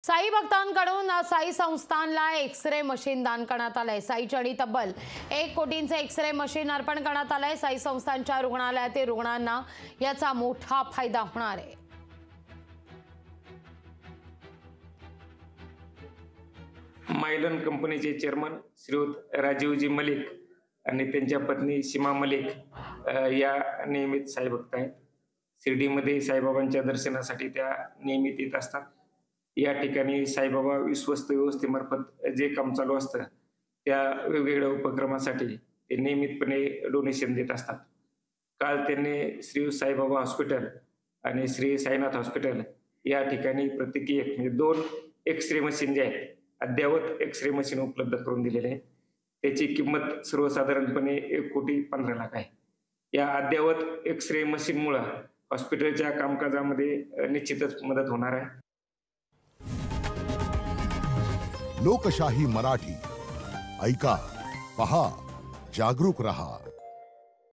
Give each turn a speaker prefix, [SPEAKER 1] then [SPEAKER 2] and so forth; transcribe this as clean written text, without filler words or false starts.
[SPEAKER 1] Sai भक्तांकडून Sai संस्थानला x-ray machine दान करण्यात आलंय। साईच्या आणि तब्बल 1 कोटींचे एक्स-रे मशीन अर्पण करण्यात आलंय। साई संस्थानच्या रुग्णालयातील रुग्णांना याचा मोठा फायदा होणार आहे।
[SPEAKER 2] मायलन कंपनीचे चेअरमन श्रीयुत राजीवजी मलिक आणि त्यांच्या पत्नी सीमा मलिक या नियमित साई भक्त आहेत। शिर्डीमध्ये साईबाबांच्या दर्शनासाठी त्या नियमित येत असतात। या ठिकाणी साईबाबा विश्वस्त व्यवस्थेमार्फत जे काम चालू असतं त्या वेगवेगळ्या उपक्रमासाठी ते नियमितपणे डोनेशन देत असतात। काल त्यांनी श्री साईबाबा हॉस्पिटल आणि श्री साईनाथ हॉस्पिटल या ठिकाणी प्रत्येकी एक म्हणजे 2 एक्स-रे मशीन जे आहेत अद्ययावत एक्स-रे मशीन उपलब्ध करून दिलेले आहे। त्याची किंमत सर्वसाधारणपणे 1,15,00,000 आहे। या अद्ययावत एक्स-रे मशीनमुळे हॉस्पिटलच्या कामकाजामध्ये निश्चितच मदत होणार आहे।
[SPEAKER 3] लोकशाही मराठी ऐका, पहा, जागरूक रहा।